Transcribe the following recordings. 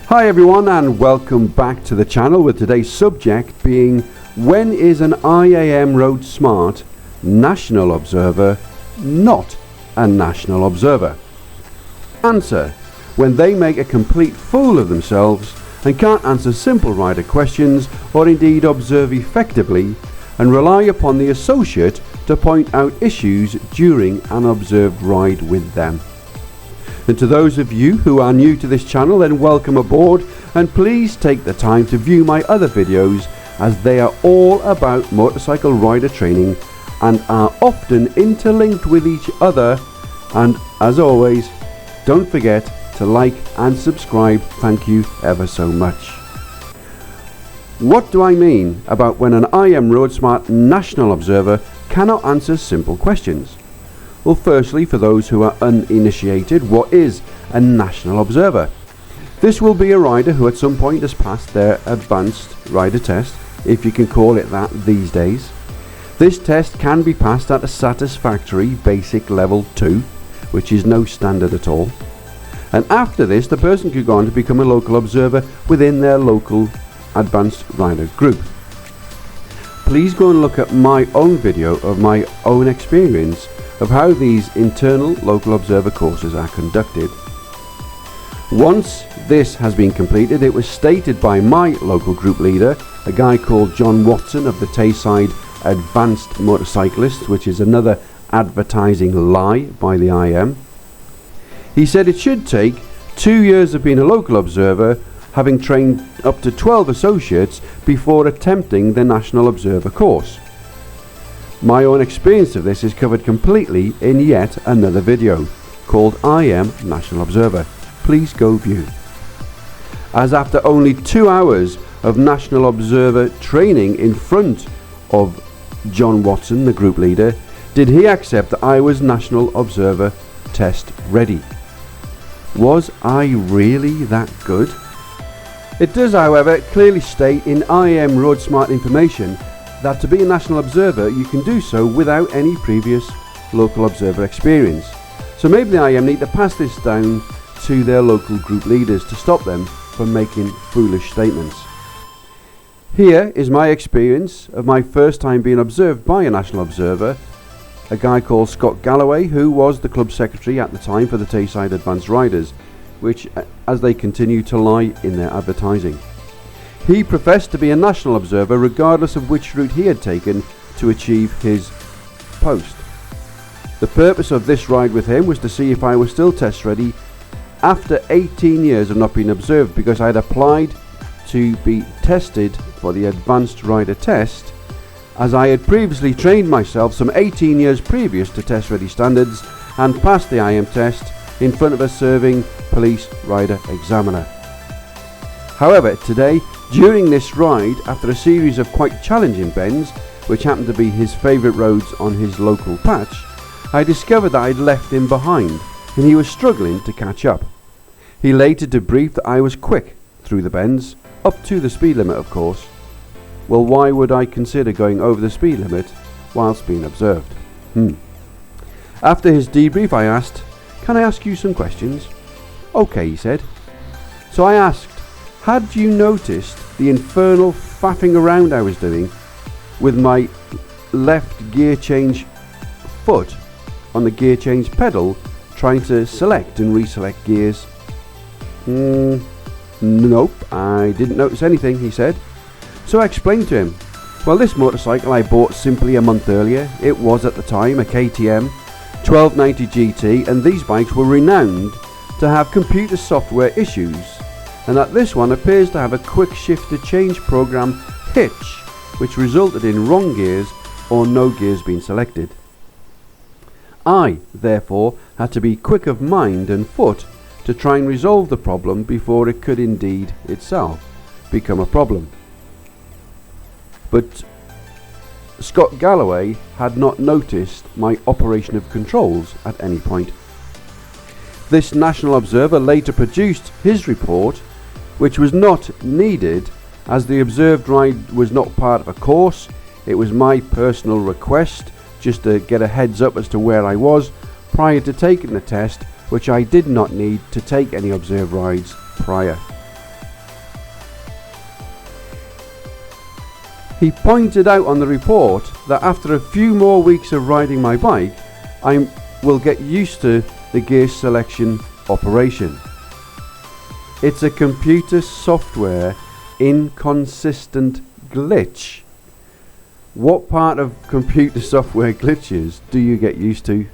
Hi everyone, and welcome back to the channel, with today's subject being: when is an IAM Roadsmart National Observer not a National Observer? Answer: when they make a complete fool of themselves and can't answer simple rider questions or indeed observe effectively, and rely upon the associate to point out issues during an observed ride with them. And to those of you who are new to this channel, then welcome aboard, and please take the time to view my other videos, as they are all about motorcycle rider training and are often interlinked with each other. And as always, don't forget to like and subscribe. Thank you ever so much. What do I mean about when an IAM Roadsmart National Observer cannot answer simple questions? Well, firstly, for those who are uninitiated, what is a National Observer? This will be a rider who at some point has passed their advanced rider test, if you can call it that these days. This test can be passed at a satisfactory basic level 2, which is no standard at all. And after this, the person could go on to become a local observer within their local advanced rider group. Please go and look at my own video of my own experience of how these internal local observer courses are conducted. Once this has been completed, it was stated by my local group leader, a guy called John Watson of the Tayside Advanced Motorcyclists, which is another advertising lie by the IAM. He said it should take 2 years of being a local observer, having trained up to 12 associates before attempting the National Observer course. My own experience of this is covered completely in yet another video called IAM National Observer. Please go view. As after only 2 hours of National Observer training in front of John Watson, the group leader, did he accept that I was National Observer test ready. Was I really that good? It does, however, clearly state in IAM Roadsmart information that to be a National Observer you can do so without any previous local observer experience. So maybe the IAM need to pass this down to their local group leaders to stop them from making foolish statements. Here is my experience of my first time being observed by a National Observer, a guy called Scott Galloway, who was the club secretary at the time for the Tayside Advanced Riders, which as they continue to lie in their advertising. He professed to be a National Observer regardless of which route he had taken to achieve his post. The purpose of this ride with him was to see if I was still test ready after 18 years of not being observed, because I had applied to be tested for the Advanced Rider test, as I had previously trained myself some 18 years previous to test ready standards and passed the IAM test in front of a serving police rider examiner. However, today, during this ride, after a series of quite challenging bends, which happened to be his favourite roads on his local patch, I discovered that I'd left him behind and he was struggling to catch up. He later debriefed that I was quick through the bends, up to the speed limit of course. Well, why would I consider going over the speed limit whilst being observed? After his debrief I asked, "Can I ask you some questions?" "Okay," he said. So I asked, had you noticed the infernal faffing around I was doing with my left gear change foot on the gear change pedal, trying to select and reselect gears? Nope, I didn't notice anything, he said. So I explained to him, well, this motorcycle I bought simply a month earlier. It was at the time a KTM 1290 GT, and these bikes were renowned to have computer software issues, and that this one appears to have a quick shifter change program hitch, which resulted in wrong gears or no gears being selected. I, therefore, had to be quick of mind and foot to try and resolve the problem before it could indeed itself become a problem. But Scott Galloway had not noticed my operation of controls at any point. This National Observer later produced his report, which was not needed as the observed ride was not part of a course. It was my personal request just to get a heads up as to where I was prior to taking the test, which I did not need to take any observed rides prior. He pointed out on the report that after a few more weeks of riding my bike, I will get used to the gear selection operation. It's a computer software inconsistent glitch. What part of computer software glitches do you get used to?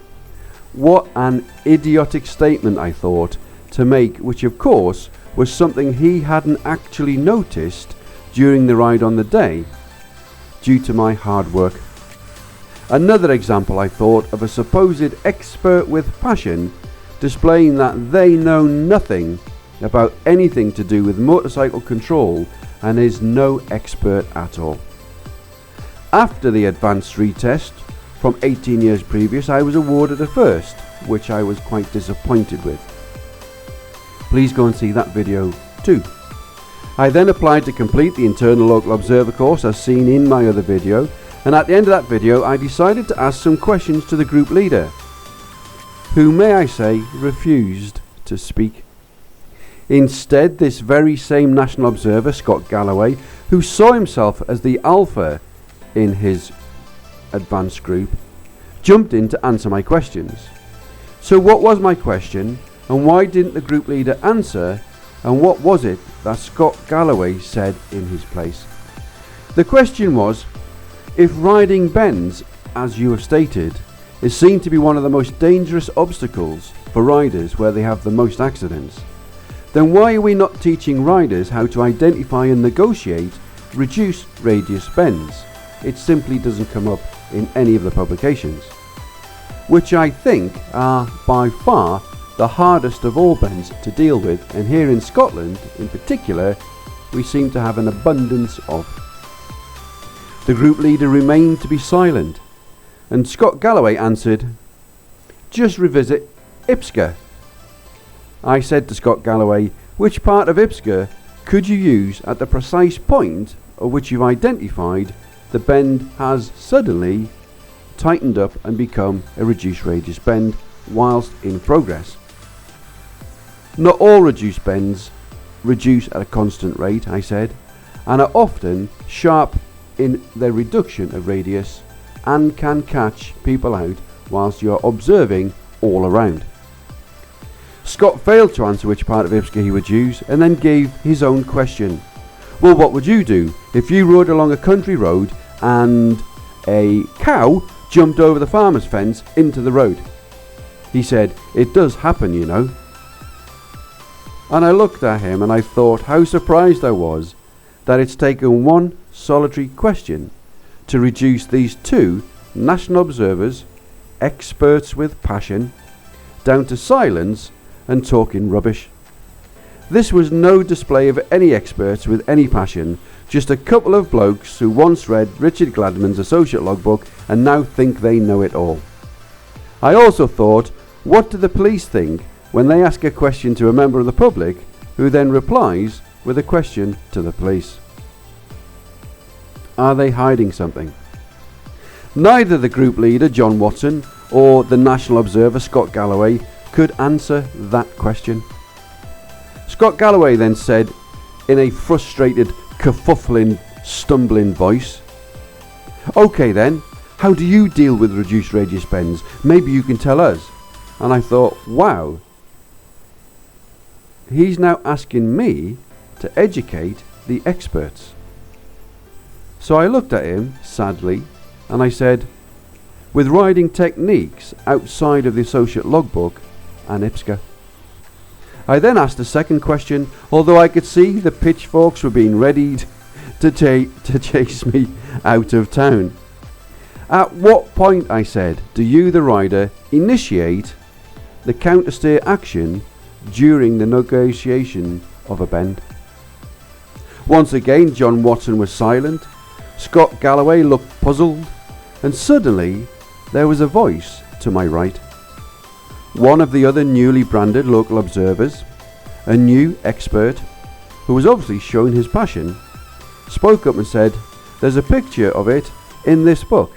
What an idiotic statement, I thought, to make, which of course was something he hadn't actually noticed during the ride on the day, due to my hard work. Another example, I thought, of a supposed expert with passion displaying that they know nothing about anything to do with motorcycle control and is no expert at all. After the advanced retest from 18 years previous, I was awarded a first, which I was quite disappointed with. Please go and see that video too. I then applied to complete the internal local observer course as seen in my other video, and at the end of that video I decided to ask some questions to the group leader, who, may I say, refused to speak. Instead, this very same national observer, Scott Galloway, who saw himself as the alpha in his advanced group, jumped in to answer my questions. So what was my question, and why didn't the group leader answer, and what was it that Scott Galloway said in his place? The question was, if riding bends, as you have stated, is seen to be one of the most dangerous obstacles for riders where they have the most accidents, then why are we not teaching riders how to identify and negotiate reduced radius bends? It simply doesn't come up in any of the publications, which I think are by far the hardest of all bends to deal with, and here in Scotland in particular we seem to have an abundance of. The group leader remained to be silent, and Scott Galloway answered, "Just revisit IPSCA." I said to Scott Galloway, which part of IPSCA could you use at the precise point of which you've identified the bend has suddenly tightened up and become a reduced radius bend whilst in progress? Not all reduced bends reduce at a constant rate, I said, and are often sharp in their reduction of radius and can catch people out whilst you are observing all around. Scott failed to answer which part of IPSCA he would use, and then gave his own question. Well, what would you do if you rode along a country road and a cow jumped over the farmer's fence into the road? He said, "It does happen, you know." And I looked at him and I thought how surprised I was that it's taken one solitary question to reduce these two national observers, experts with passion, down to silence and talking rubbish. This was no display of any experts with any passion, just a couple of blokes who once read Richard Gladman's associate logbook and now think they know it all. I also thought, what do the police think when they ask a question to a member of the public who then replies with a question to the police? Are they hiding something? Neither the group leader, John Watson, or the national observer, Scott Galloway, could answer that question. Scott Galloway then said in a frustrated, kerfuffling, stumbling voice, "Okay then, how do you deal with reduced radius bends? Maybe you can tell us." And I thought, wow, he's now asking me to educate the experts. So I looked at him sadly and I said, with riding techniques outside of the associate logbook and IPSCA. I then asked a second question, although I could see the pitchforks were being readied to chase me out of town. At what point, I said, do you, the rider, initiate the countersteer action during the negotiation of a bend? Once again, John Watson was silent. Scott Galloway looked puzzled, and suddenly there was a voice to my right. One of the other newly branded local observers, a new expert who was obviously showing his passion, spoke up and said, "There's a picture of it in this book."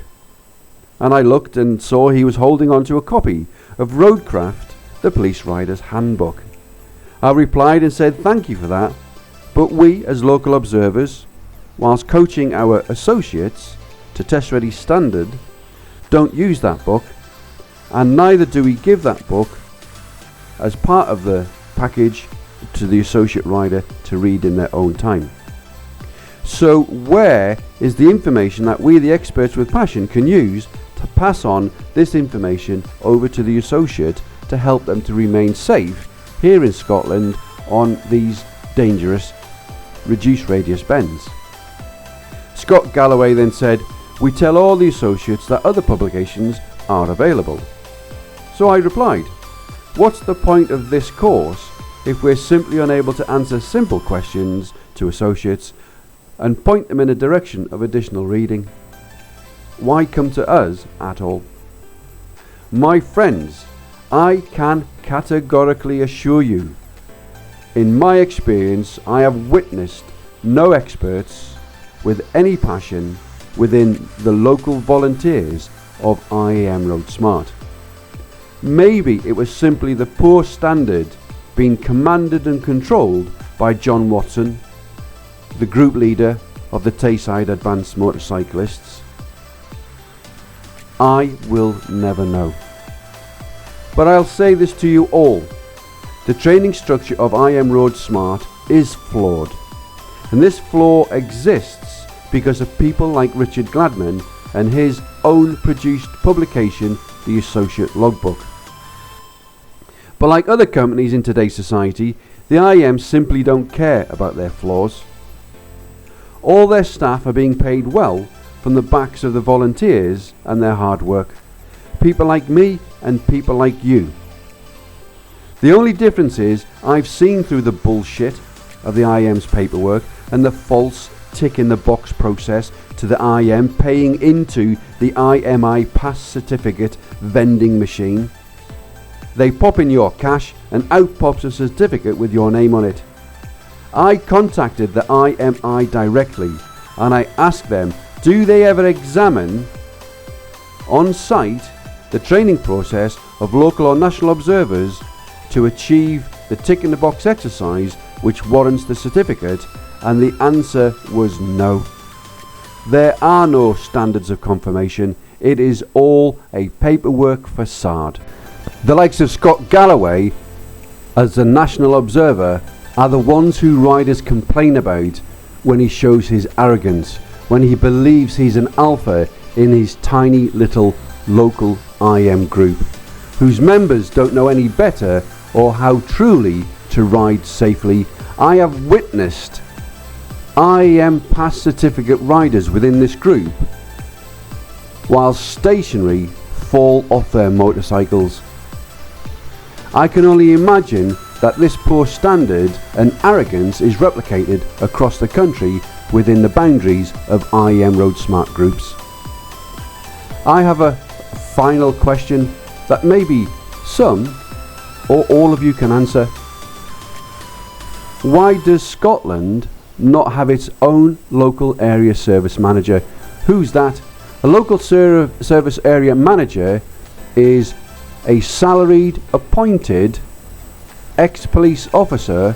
And I looked and saw he was holding on to a copy of Roadcraft, the police rider's handbook. I replied and said, "Thank you for that, but we as local observers whilst coaching our associates to test ready standard, don't use that book, and neither do we give that book as part of the package to the associate rider to read in their own time. So where is the information that we, the experts with passion, can use to pass on this information over to the associate to help them to remain safe here in Scotland on these dangerous reduced radius bends? Scott Galloway then said, "We tell all the associates that other publications are available." So I replied, "What's the point of this course if we're simply unable to answer simple questions to associates and point them in a direction of additional reading? Why come to us at all?" My friends, I can categorically assure you, in my experience, I have witnessed no experts with any passion within the local volunteers of IAM Roadsmart. Maybe it was simply the poor standard being commanded and controlled by John Watson, the group leader of the Tayside Advanced Motorcyclists. I will never know. But I'll say this to you all. The training structure of IAM Roadsmart is flawed. And this flaw exists because of people like Richard Gladman and his own produced publication, the Associate Logbook. But like other companies in today's society, the IAM simply don't care about their flaws. All their staff are being paid well from the backs of the volunteers and their hard work. People like me and people like you. The only difference is I've seen through the bullshit of the IAM's paperwork and the false tick in the box process to the IAM paying into the IMI pass certificate vending machine. They pop in your cash and out pops a certificate with your name on it. I contacted the IMI directly and I asked them, do they ever examine on site the training process of local or national observers to achieve the tick in the box exercise which warrants the certificate? And the answer was no. There are no standards of confirmation. It is all a paperwork facade. The likes of Scott Galloway as the national observer are the ones who riders complain about when he shows his arrogance, when he believes he's an alpha in his tiny little local IAM group, whose members don't know any better or how truly to ride safely. I have witnessed IAM pass certificate riders within this group, while stationary, fall off their motorcycles. I can only imagine that this poor standard and arrogance is replicated across the country within the boundaries of IAM Roadsmart groups. I have a final question that maybe some or all of you can answer. Why does Scotland not have its own local area service manager? Who's that? A local service area manager is a salaried, appointed ex-police officer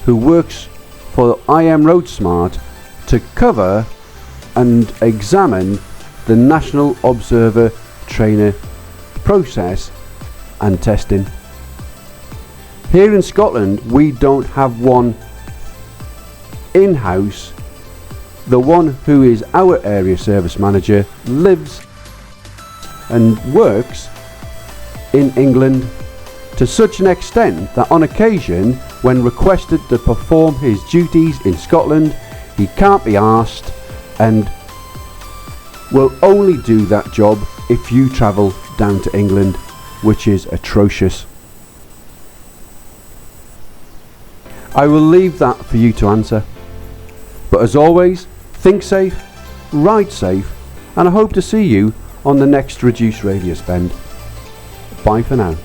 who works for IAM Roadsmart to cover and examine the National Observer Trainer process and testing. Here in Scotland, we don't have one in-house. The one who is our area service manager lives and works in England to such an extent that on occasion, when requested to perform his duties in Scotland, he can't be asked and will only do that job if you travel down to England, which is atrocious. I will leave that for you to answer. But as always, think safe, ride safe, and I hope to see you on the next reduced radius bend. Bye for now.